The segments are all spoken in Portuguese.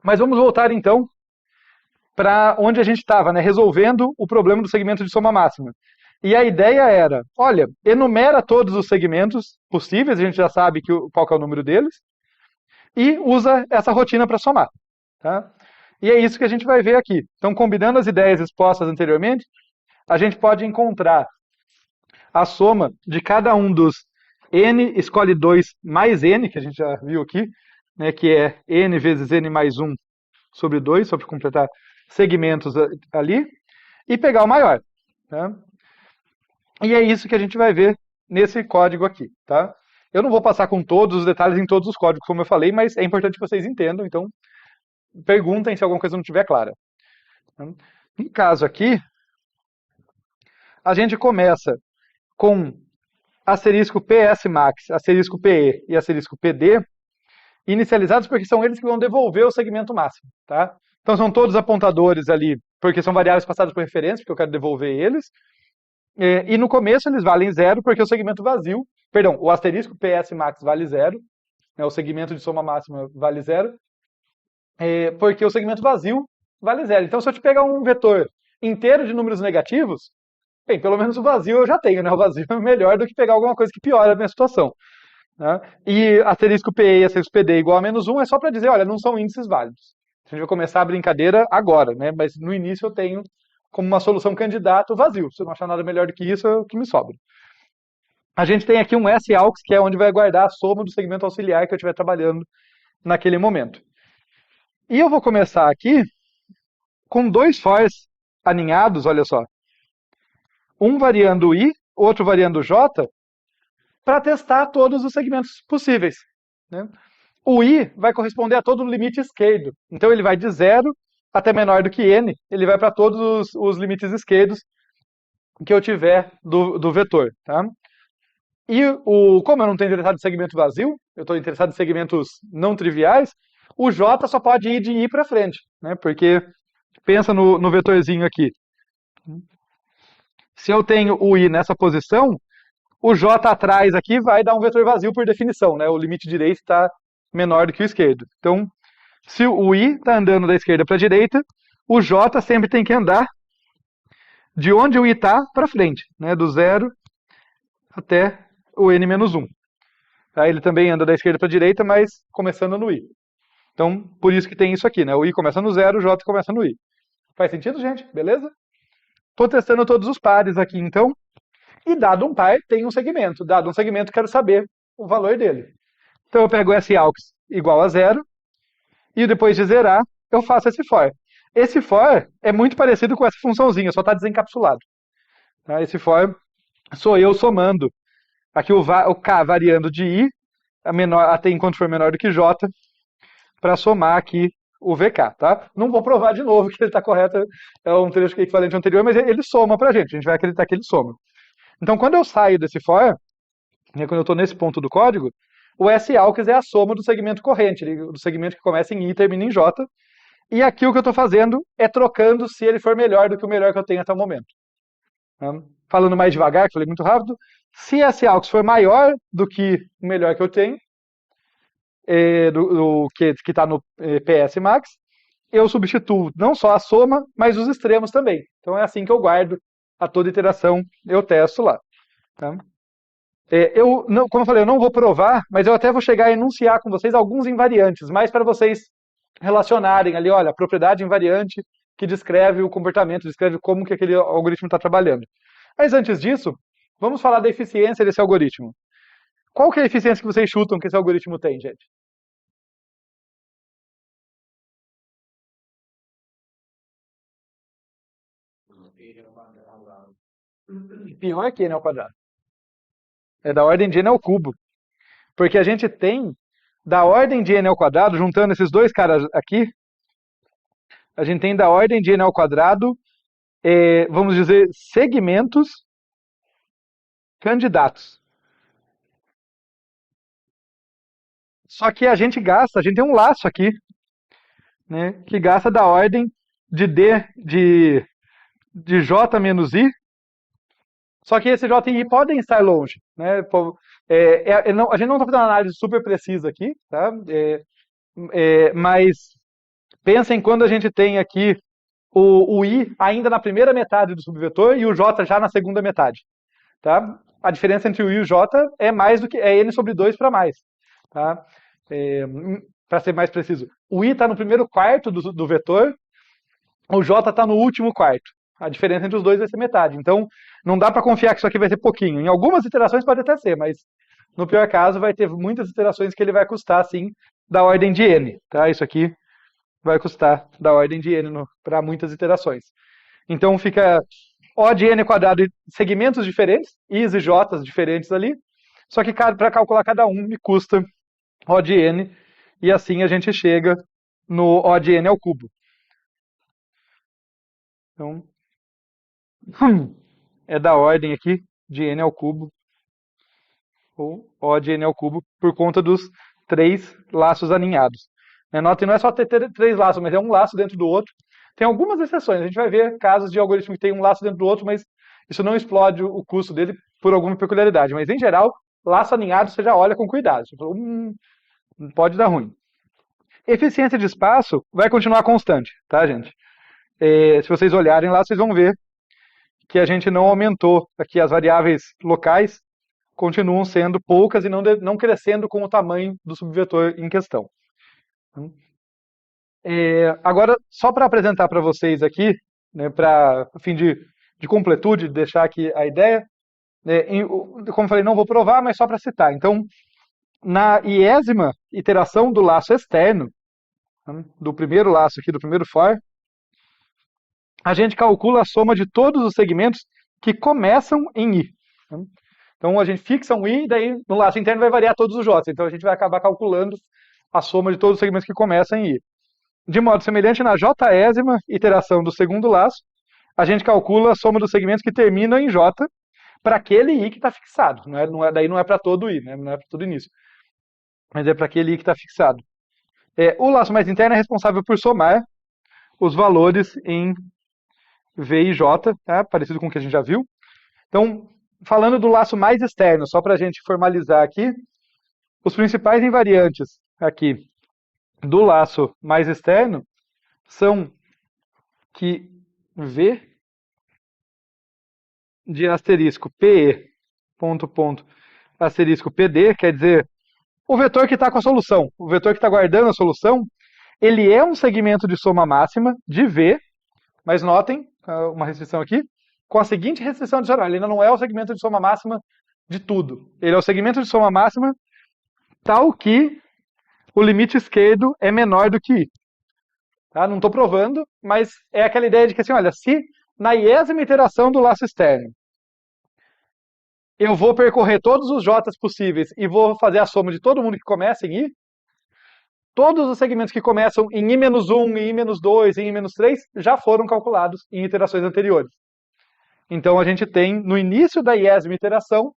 Mas vamos voltar então para onde a gente estava, né? Resolvendo o problema do segmento de soma máxima. E a ideia era, olha, enumera todos os segmentos possíveis, a gente já sabe qual que é o número deles, e usa essa rotina para somar. Tá? E é isso que a gente vai ver aqui. Então, combinando as ideias expostas anteriormente, a gente pode encontrar a soma de cada um dos n escolhe 2 mais n, que a gente já viu aqui, né, que é n vezes n mais 1 sobre 2, só para completar segmentos ali, e pegar o maior. Tá? E é isso que a gente vai ver nesse código aqui. Tá? Eu não vou passar com todos os detalhes em todos os códigos, como eu falei, mas é importante que vocês entendam, então perguntem se alguma coisa não estiver clara. No caso aqui, a gente começa com asterisco PS max, asterisco PE e asterisco PD inicializados porque são eles que vão devolver o segmento máximo, tá? Então são todos apontadores ali, porque são variáveis passadas por referência, porque eu quero devolver eles. E no começo eles valem zero porque o segmento vazio, perdão, o asterisco PS max vale zero, né, o segmento de soma máxima vale zero, porque o segmento vazio vale zero. Então se eu te pegar um vetor inteiro de números negativos, bem, pelo menos o vazio eu já tenho, né? O vazio é melhor do que pegar alguma coisa que piora a minha situação. Né? E asterisco PE e asterisco PD igual a menos 1 é só para dizer, olha, não são índices válidos. A gente vai começar a brincadeira agora, né? Mas no início eu tenho como uma solução candidato vazio. Se eu não achar nada melhor do que isso, é o que me sobra. A gente tem aqui um S-AUX, que é onde vai guardar a soma do segmento auxiliar que eu estiver trabalhando naquele momento. E eu vou começar aqui com dois fors aninhados, olha só. Um variando I, outro variando J, para testar todos os segmentos possíveis. Né? O I vai corresponder a todo o limite esquerdo. Então ele vai de 0 até menor do que n, ele vai para todos os limites esquerdos que eu tiver do vetor. Tá? E como eu não estou interessado em segmento vazio, eu estou interessado em segmentos não triviais, o J só pode ir de I para frente. Né? Porque pensa no vetorzinho aqui. Se eu tenho o I nessa posição, o J atrás aqui vai dar um vetor vazio por definição, né? O limite direito está menor do que o esquerdo. Então, se o I está andando da esquerda para a direita, o J sempre tem que andar de onde o I está para frente, né? Do 0 até o n menos 1. Tá? Ele também anda da esquerda para a direita, mas começando no I. Então, por isso que tem isso aqui, né? O I começa no 0, o J começa no I. Faz sentido, gente? Beleza? Estou testando todos os pares aqui, então. E dado um par, tem um segmento. Dado um segmento, quero saber o valor dele. Então eu pego S-AUX igual a 0, e depois de zerar, eu faço esse for. Esse for é muito parecido com essa funçãozinha, só está desencapsulado. Tá? Esse for sou eu somando. Aqui o K variando de I, até enquanto for menor do que J, para somar aqui o VK. Tá? Não vou provar de novo que ele está correto, é um trecho que é equivalente ao anterior, mas ele soma para a gente vai acreditar que ele soma. Então, quando eu saio desse for, quando eu estou nesse ponto do código, o S-AUX é a soma do segmento corrente, do segmento que começa em I e termina em J. E aqui o que eu estou fazendo é trocando se ele for melhor do que o melhor que eu tenho até o momento. Falando mais devagar, que falei muito rápido, se S-AUX for maior do que o melhor que eu tenho, que está no PS max, eu substituo não só a soma, mas os extremos também. Então é assim que eu guardo a toda iteração, eu testo lá. Tá? Como eu falei, eu não vou provar, mas eu até vou chegar a enunciar com vocês alguns invariantes, mais para vocês relacionarem ali, olha, a propriedade invariante que descreve o comportamento, descreve como que aquele algoritmo está trabalhando. Mas antes disso, vamos falar da eficiência desse algoritmo. Qual que é a eficiência que vocês chutam que esse algoritmo tem, gente? Pior que n ao quadrado. É da ordem de n ao cubo. Porque a gente tem da ordem de n ao quadrado, juntando esses dois caras aqui, a gente tem da ordem de n ao quadrado, vamos dizer, segmentos candidatos. Só que a gente tem um laço aqui, né, que gasta da ordem de D de J menos I, só que esse J e I podem estar longe. Né? A gente não está fazendo uma análise super precisa aqui, tá? Mas Pensem quando a gente tem aqui o I ainda na primeira metade do subvetor e o J já na segunda metade. Tá? A diferença entre o I e o J é mais do que N sobre 2 para mais. Tá? Para ser mais preciso, o I está no primeiro quarto do vetor, o J está no último quarto. A diferença entre os dois vai ser metade. Então, não dá para confiar que isso aqui vai ser pouquinho. Em algumas iterações pode até ser, mas no pior caso vai ter muitas iterações que ele vai custar, assim, da ordem de N. Tá? Isso aqui vai custar da ordem de N para muitas iterações. Então, fica O de N quadrado e segmentos diferentes, I's e J's diferentes ali, só que para calcular cada um me custa O de N, e assim a gente chega no O de N ao cubo. Então, é da ordem aqui de N ao cubo, ou O de N ao cubo, por conta dos 3 laços aninhados. Notem, não é só ter 3 laços, mas é um laço dentro do outro. Tem algumas exceções, a gente vai ver casos de algoritmo que tem um laço dentro do outro, mas isso não explode o custo dele por alguma peculiaridade. Mas, em geral, laço aninhado você já olha com cuidado. Você fala, pode dar ruim. Eficiência de espaço vai continuar constante, tá, gente? Se vocês olharem lá, vocês vão ver que a gente não aumentou aqui as variáveis locais, continuam sendo poucas e não crescendo com o tamanho do subvetor em questão. Agora, só para apresentar para vocês aqui, né, para fim de completude, deixar aqui a ideia, como eu falei, não vou provar, mas só para citar. Então, na iésima iteração do laço externo, do primeiro laço aqui, do primeiro for, a gente calcula a soma de todos os segmentos que começam em I. Então, a gente fixa um I, e daí no laço interno vai variar todos os J. Então, a gente vai acabar calculando a soma de todos os segmentos que começam em I. De modo semelhante, na Jésima iteração do segundo laço, a gente calcula a soma dos segmentos que terminam em J para aquele I que está fixado. Daí não é para todo I, né? Não é para todo início. Mas é para aquele I que está fixado. O laço mais interno é responsável por somar os valores em V e J, tá? Parecido com o que a gente já viu. Então, falando do laço mais externo, só para a gente formalizar aqui, os principais invariantes aqui do laço mais externo são que V de asterisco PE, asterisco PD, quer dizer, o vetor que está com a solução, o vetor que está guardando a solução, ele é um segmento de soma máxima de V, mas notem, uma restrição aqui, com a seguinte restrição adicional, ele ainda não é o segmento de soma máxima de tudo, ele é o segmento de soma máxima tal que o limite esquerdo é menor do que I. Tá? Não estou provando, mas é aquela ideia de que, assim, olha, se na iésima iteração do laço externo eu vou percorrer todos os J's possíveis e vou fazer a soma de todo mundo que começa em I, todos os segmentos que começam em I-1, em I-2, em I-3 já foram calculados em iterações anteriores. Então a gente tem, no início da iésima iteração,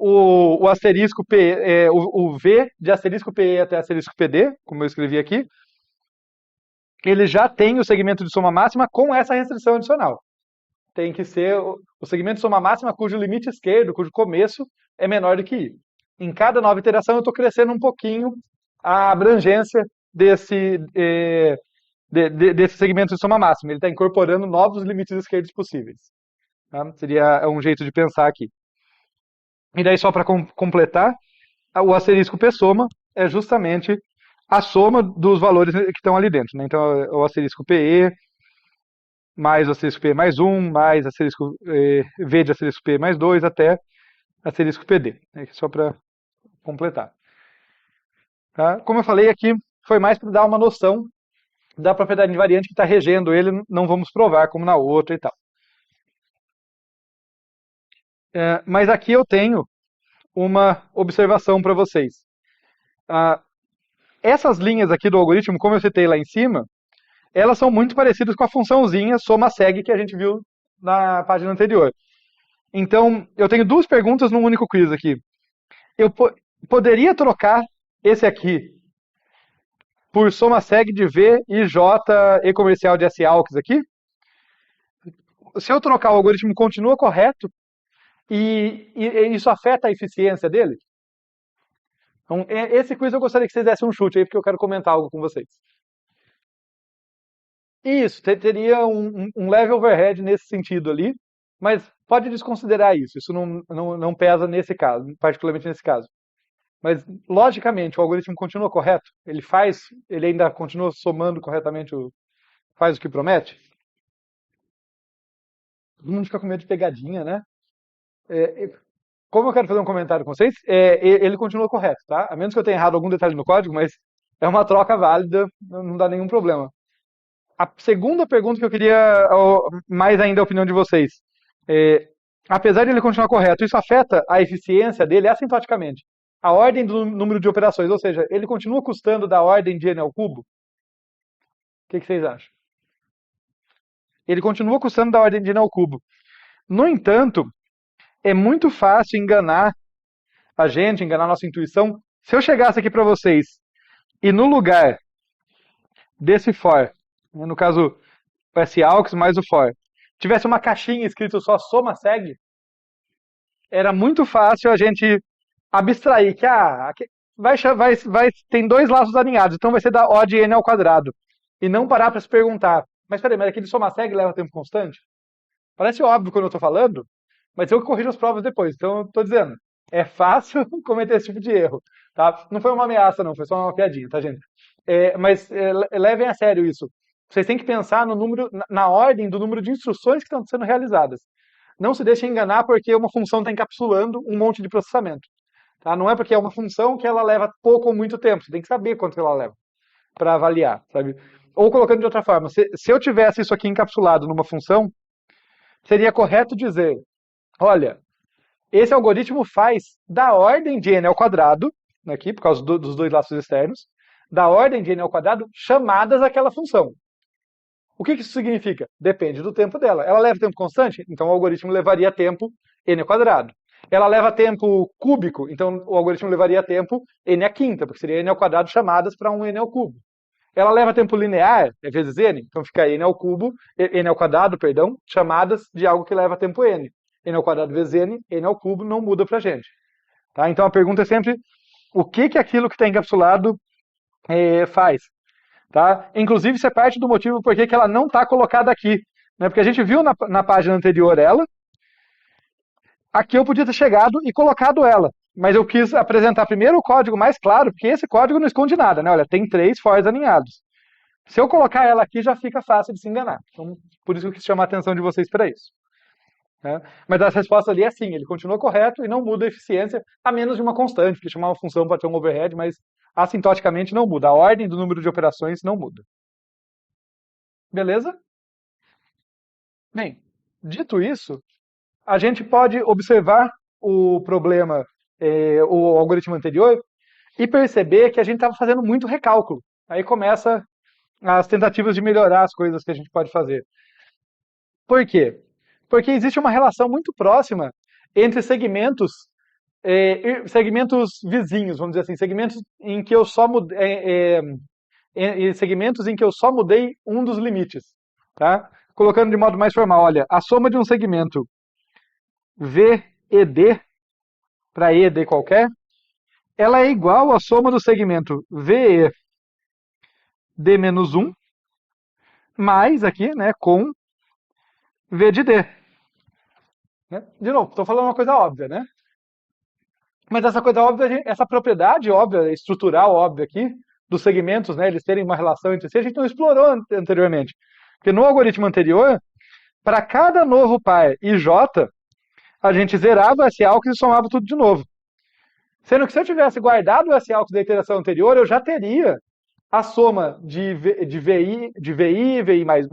o asterisco P, o V de asterisco PE até asterisco PD, como eu escrevi aqui, ele já tem o segmento de soma máxima com essa restrição adicional. Tem que ser o segmento de soma máxima cujo limite esquerdo, cujo começo é menor do que I. Em cada nova iteração eu estou crescendo um pouquinho a abrangência desse segmento de soma máxima. Ele está incorporando novos limites esquerdos possíveis. Tá? Seria um jeito de pensar aqui. E daí, só para completar, o asterisco P soma é justamente a soma dos valores que estão ali dentro. Né? Então, o asterisco PE mais o asterisco P mais 1, mais asterisco V de asterisco P mais 2, até asterisco PD. Só para completar. Tá? Como eu falei aqui, foi mais para dar uma noção da propriedade invariante que está regendo ele, não vamos provar como na outra e tal. Mas aqui eu tenho uma observação para vocês. Essas linhas aqui do algoritmo, como eu citei lá em cima, elas são muito parecidas com a funçãozinha soma-seg que a gente viu na página anterior. Então, eu tenho duas perguntas num único quiz aqui. Eu poderia trocar esse aqui por soma-seg de V e J e comercial de S-AUX aqui? Se eu trocar, o algoritmo continua correto e isso afeta a eficiência dele? Então, esse quiz eu gostaria que vocês dessem um chute aí, porque eu quero comentar algo com vocês. Isso, teria um leve overhead nesse sentido ali, mas pode desconsiderar isso. Isso não pesa nesse caso, particularmente nesse caso. Mas, logicamente, o algoritmo continua correto? Ele ainda continua somando corretamente, faz o que promete? Todo mundo fica com medo de pegadinha, né? Como eu quero fazer um comentário com vocês, ele continua correto, tá? A menos que eu tenha errado algum detalhe no código, mas é uma troca válida, não dá nenhum problema. A segunda pergunta que eu queria, mais ainda a opinião de vocês. É, apesar de ele continuar correto, isso afeta a eficiência dele assintoticamente. A ordem do número de operações, ou seja, ele continua custando da ordem de n ao cubo? O que vocês acham? Ele continua custando da ordem de n ao cubo. No entanto, é muito fácil enganar a gente, enganar a nossa intuição. Se eu chegasse aqui para vocês e no lugar desse for, né, no caso o SAUX mais o for, tivesse uma caixinha escrito só soma segue, era muito fácil a gente abstrair que tem dois laços alinhados, então vai ser da O de n ao quadrado. E não parar para se perguntar, mas peraí, mas aquele soma segue leva tempo constante? Parece óbvio quando eu estou falando, mas eu que corrijo as provas depois, então eu estou dizendo, é fácil cometer esse tipo de erro, tá? Não foi uma ameaça não, foi só uma piadinha, tá gente? Levem a sério isso. Vocês têm que pensar no número, na ordem do número de instruções que estão sendo realizadas. Não se deixem enganar porque uma função está encapsulando um monte de processamento. Tá? Não é porque é uma função que ela leva pouco ou muito tempo. Você tem que saber quanto ela leva para avaliar, sabe? Ou colocando de outra forma, se eu tivesse isso aqui encapsulado numa função, seria correto dizer, olha, esse algoritmo faz da ordem de n ao quadrado, aqui por causa dos dois laços externos, da ordem de n ao quadrado chamadas àquela função. O que isso significa? Depende do tempo dela. Ela leva tempo constante? Então o algoritmo levaria tempo n ao quadrado. Ela leva tempo cúbico? Então o algoritmo levaria tempo n à quinta, porque seria n ao quadrado chamadas para um n ao cubo. Ela leva tempo linear, é vezes n, então fica n ao cubo, n ao quadrado, perdão, chamadas de algo que leva tempo n. N ao quadrado vezes n ao cubo não muda para a gente. Tá? Então a pergunta é sempre o que aquilo que está encapsulado faz. Tá? Inclusive, isso é parte do motivo por que ela não está colocada aqui. Né? Porque a gente viu na página anterior ela. Aqui eu podia ter chegado e colocado ela. Mas eu quis apresentar primeiro o código mais claro, porque esse código não esconde nada. Né? Olha, tem 3 fors alinhados. Se eu colocar ela aqui, já fica fácil de se enganar. Então, por isso que eu quis chamar a atenção de vocês para isso. Né? Mas a resposta ali é sim, ele continua correto e não muda a eficiência, a menos de uma constante, porque chamar uma função pode ter um overhead, mas assintoticamente não muda. A ordem do número de operações não muda. Beleza? Bem, dito isso, a gente pode observar o problema, o algoritmo anterior, e perceber que a gente estava fazendo muito recálculo. Aí começa as tentativas de melhorar as coisas que a gente pode fazer. Por quê? Porque existe uma relação muito próxima entre segmentos vizinhos, vamos dizer assim, segmentos em que eu só segmentos em que eu só mudei um dos limites. Tá? Colocando de modo mais formal, olha, a soma de um segmento VED, para ED qualquer, ela é igual à soma do segmento VED menos 1, mais aqui, né, com V de D. Né? De novo, estou falando uma coisa óbvia, né? Mas essa coisa óbvia, essa propriedade óbvia, estrutural óbvia aqui, dos segmentos, né, eles terem uma relação entre si, a gente não explorou anteriormente. Porque no algoritmo anterior, para cada novo par IJ, a gente zerava o SAUX e somava tudo de novo. Sendo que se eu tivesse guardado o SAUX da iteração anterior, eu já teria a soma de VI mais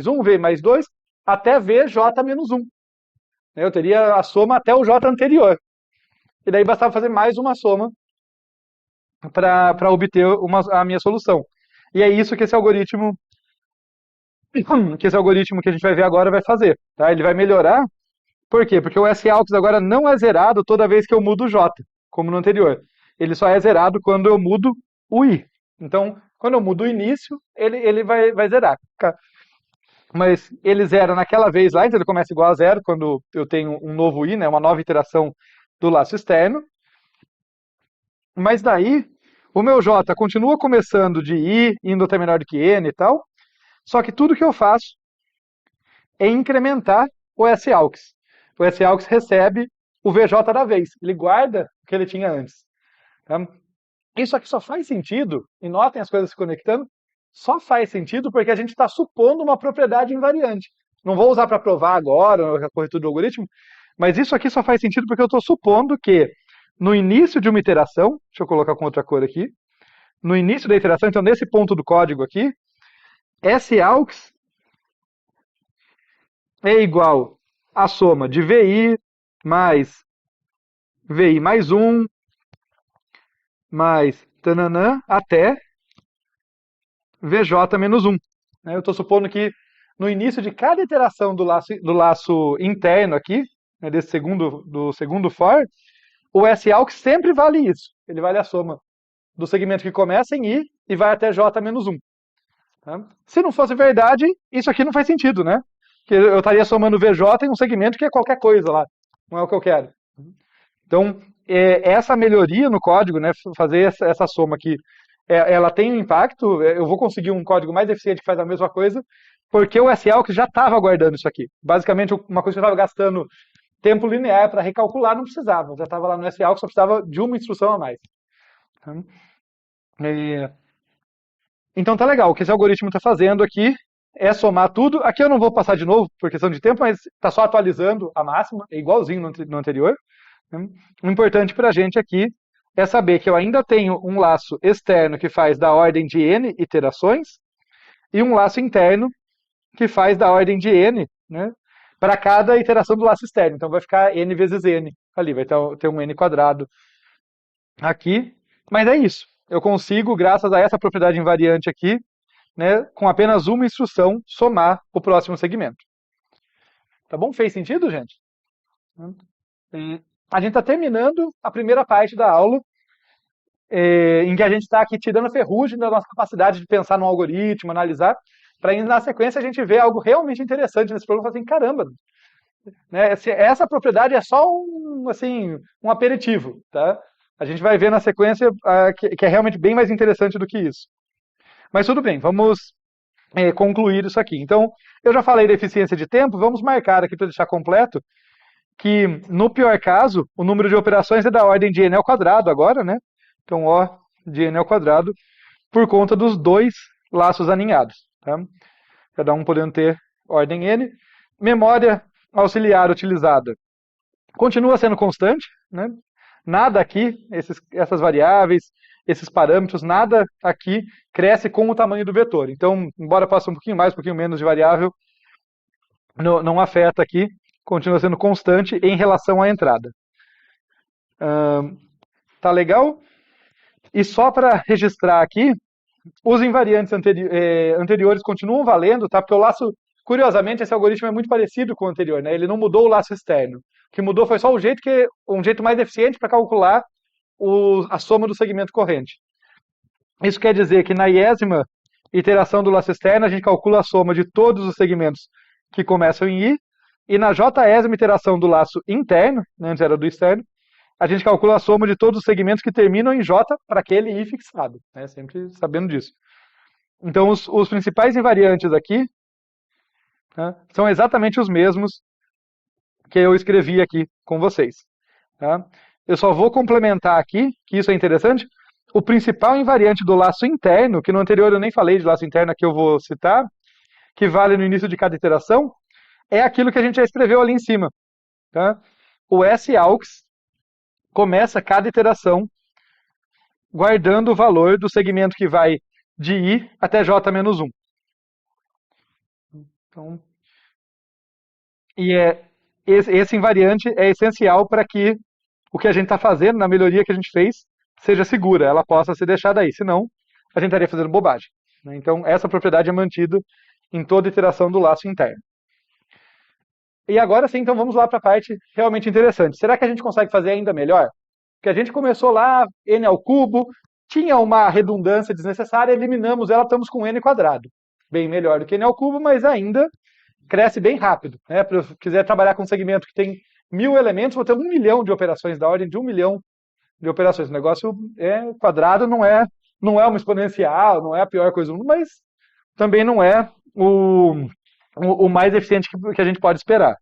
1, VI mais 2, até VJ menos 1. Eu teria a soma até o J anterior. E daí bastava fazer mais uma soma para obter a minha solução. E é isso que esse algoritmo que a gente vai ver agora vai fazer. Tá? Ele vai melhorar. Por quê? Porque o SAUX agora não é zerado toda vez que eu mudo o J, como no anterior. Ele só é zerado quando eu mudo o I. Então, quando eu mudo o início, ele vai zerar. Mas ele zera naquela vez lá, então ele começa igual a zero quando eu tenho um novo I, né, uma nova iteração do laço externo. Mas daí, o meu J continua começando de I, indo até menor do que N e tal. Só que tudo que eu faço é incrementar o S-AUX. O S-AUX recebe o VJ da vez, ele guarda o que ele tinha antes. Tá? Isso aqui só faz sentido, e notem as coisas se conectando, só faz sentido porque a gente está supondo uma propriedade invariante. Não vou usar para provar agora a corretura do algoritmo, mas isso aqui só faz sentido porque eu estou supondo que no início de uma iteração, deixa eu colocar com outra cor aqui, no início da iteração, então nesse ponto do código aqui, S-AUX é igual à soma de VI mais 1 mais tananã até VJ menos 1. Eu estou supondo que no início de cada iteração do laço interno aqui, né, do segundo for, o S-AUX sempre vale isso. Ele vale a soma do segmento que começa em I e vai até J menos 1. Tá? Se não fosse verdade, isso aqui não faz sentido, né? Porque eu estaria somando VJ em um segmento que é qualquer coisa lá. Não é o que eu quero. Então, essa melhoria no código, né, fazer essa soma aqui, ela tem um impacto. Eu vou conseguir um código mais eficiente que faz a mesma coisa, porque o S-AUX já estava guardando isso aqui. Basicamente, uma coisa que eu estava gastando tempo linear para recalcular, não precisava. Já estava lá no S-AUX, só precisava de uma instrução a mais. Então tá legal. O que esse algoritmo está fazendo aqui é somar tudo. Aqui eu não vou passar de novo por questão de tempo, mas está só atualizando a máxima, é igualzinho no anterior. O importante para a gente aqui é saber que eu ainda tenho um laço externo que faz da ordem de n iterações e um laço interno que faz da ordem de n, né, para cada iteração do laço externo. Então vai ficar n vezes n ali, vai ter um n quadrado aqui. Mas é isso. Eu consigo, graças a essa propriedade invariante aqui, né, com apenas uma instrução, somar o próximo segmento. Tá bom? Fez sentido, gente? A gente está terminando a primeira parte da aula, em que a gente está aqui tirando a ferrugem da nossa capacidade de pensar num algoritmo, analisar, para na sequência a gente ver algo realmente interessante nesse problema e falar assim, caramba, né, essa propriedade é só um aperitivo, tá? A gente vai ver na sequência que é realmente bem mais interessante do que isso. Mas tudo bem, vamos concluir isso aqui. Então, eu já falei da eficiência de tempo, vamos marcar aqui para deixar completo que, no pior caso, o número de operações é da ordem de n ao quadrado agora, né? Então, O de n ao quadrado, por conta dos dois laços aninhados. Tá? Cada um podendo ter ordem n. Memória auxiliar utilizada continua sendo constante, né? Nada aqui, essas variáveis, esses parâmetros, nada aqui cresce com o tamanho do vetor. Então, embora passe um pouquinho mais, um pouquinho menos de variável, não afeta aqui, continua sendo constante em relação à entrada. Tá legal? E só para registrar aqui, os invariantes anteriores continuam valendo, tá? Porque o laço, curiosamente, esse algoritmo é muito parecido com o anterior, né? Ele não mudou o laço externo. O que mudou foi só um jeito mais eficiente para calcular a soma do segmento corrente. Isso quer dizer que na iésima iteração do laço externo, a gente calcula a soma de todos os segmentos que começam em I, e na jésima iteração do laço interno, né, antes era do externo, a gente calcula a soma de todos os segmentos que terminam em J para aquele I fixado, né, sempre sabendo disso. Então, os principais invariantes aqui, né, são exatamente os mesmos que eu escrevi aqui com vocês. Tá? Eu só vou complementar aqui, que isso é interessante, o principal invariante do laço interno, que no anterior eu nem falei de laço interno, aqui eu vou citar, que vale no início de cada iteração, é aquilo que a gente já escreveu ali em cima. Tá? O S-AUX começa cada iteração guardando o valor do segmento que vai de I até J menos 1. Então, esse invariante é essencial para que o que a gente está fazendo, na melhoria que a gente fez, seja segura, ela possa ser deixada aí, senão a gente estaria fazendo bobagem. Né? Então, essa propriedade é mantida em toda iteração do laço interno. E agora sim, então vamos lá para a parte realmente interessante. Será que a gente consegue fazer ainda melhor? Porque a gente começou lá, n ao cubo, tinha uma redundância desnecessária, eliminamos ela, estamos com n quadrado. Bem melhor do que n ao cubo, mas ainda cresce bem rápido. Né? Se eu quiser trabalhar com um segmento que tem 1000 elementos, vou ter 1 milhão de operações, da ordem de 1 milhão de operações. O negócio quadrado, não é uma exponencial, não é a pior coisa do mundo, mas também não é o mais eficiente que a gente pode esperar.